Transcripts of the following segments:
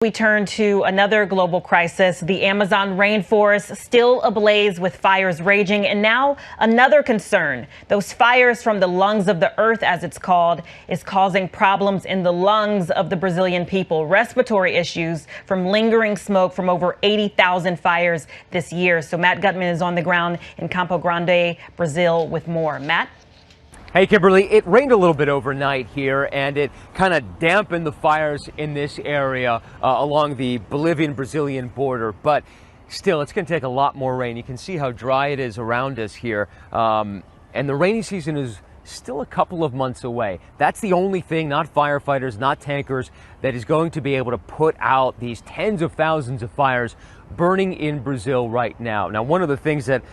We turn to another global crisis. The Amazon rainforest still ablaze with fires raging. And now another concern. Those fires from the lungs of the earth, as it's called, is causing problems in the lungs of the Brazilian people. Respiratory issues from lingering smoke from over 80,000 fires this year. So Matt Gutman is on the ground in Campo Grande, Brazil with more. Matt? Hey, Kimberly, it rained a little bit overnight here, and it kind of dampened the fires in this area along the Bolivian-Brazilian border. But still, it's going to take a lot more rain. You can see how dry it is around us here. And the rainy season is still a couple of months away. That's the only thing, not firefighters, not tankers, that is going to be able to put out these tens of thousands of fires burning in Brazil right now. Now, one of the things that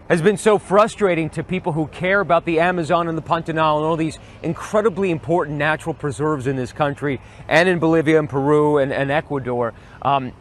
has been so frustrating to people who care about the Amazon and the Pantanal and all these incredibly important natural preserves in this country and in Bolivia and Peru and Ecuador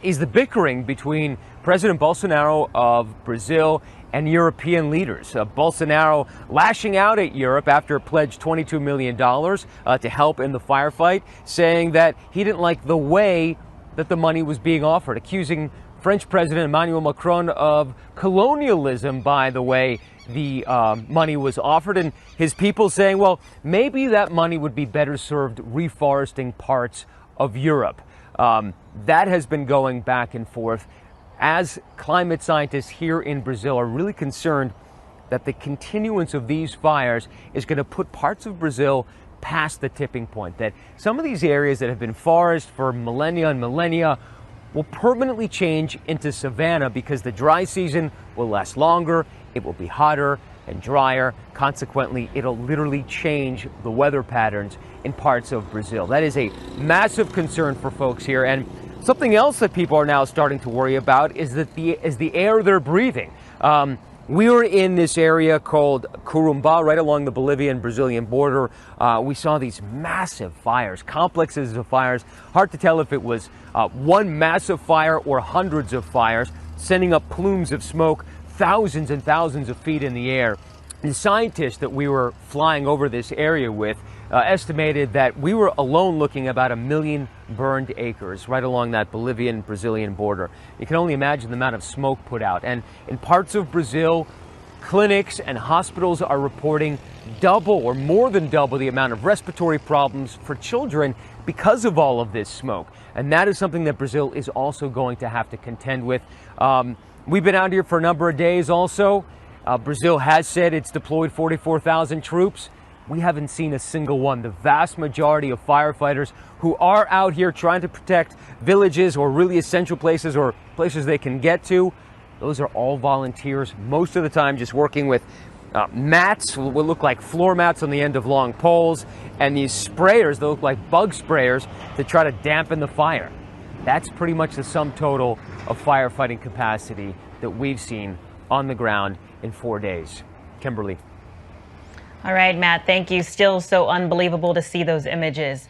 is the bickering between President Bolsonaro of Brazil and European leaders. Bolsonaro lashing out at Europe after it pledged $22 million to help in the firefight, saying that he didn't like the way that the money was being offered, accusing French President Emmanuel Macron of colonialism by the way the money was offered, and his people saying, well, maybe that money would be better served reforesting parts of Europe. That has been going back and forth as climate scientists here in Brazil are really concerned that the continuance of these fires is going to put parts of Brazil past the tipping point, that some of these areas that have been forest for millennia and millennia will permanently change into savanna because the dry season will last longer, it will be hotter and drier. Consequently, it'll literally change the weather patterns in parts of Brazil. That is a massive concern for folks here. And something else that people are now starting to worry about is that the air they're breathing. We were in this area called Corumbá, right along the Bolivian-Brazilian border. We saw these massive fires, complexes of fires. Hard to tell if it was one massive fire or hundreds of fires, sending up plumes of smoke thousands and thousands of feet in the air. The scientists that we were flying over this area with estimated that we were alone looking about 1 million burned acres right along that Bolivian-Brazilian border. You can only imagine the amount of smoke put out. And in parts of Brazil, clinics and hospitals are reporting double or more than double the amount of respiratory problems for children because of all of this smoke. And that is something that Brazil is also going to have to contend with. We've been out here for a number of days also. Brazil has said it's deployed 44,000 troops. We haven't seen a single one. The vast majority of firefighters who are out here trying to protect villages or really essential places or places they can get to, those are all volunteers, most of the time just working with mats, what look like floor mats on the end of long poles, and these sprayers that look like bug sprayers to try to dampen the fire. That's pretty much the sum total of firefighting capacity that we've seen on the ground in 4 days. Kimberly. All right, Matt, thank you. Still so unbelievable to see those images.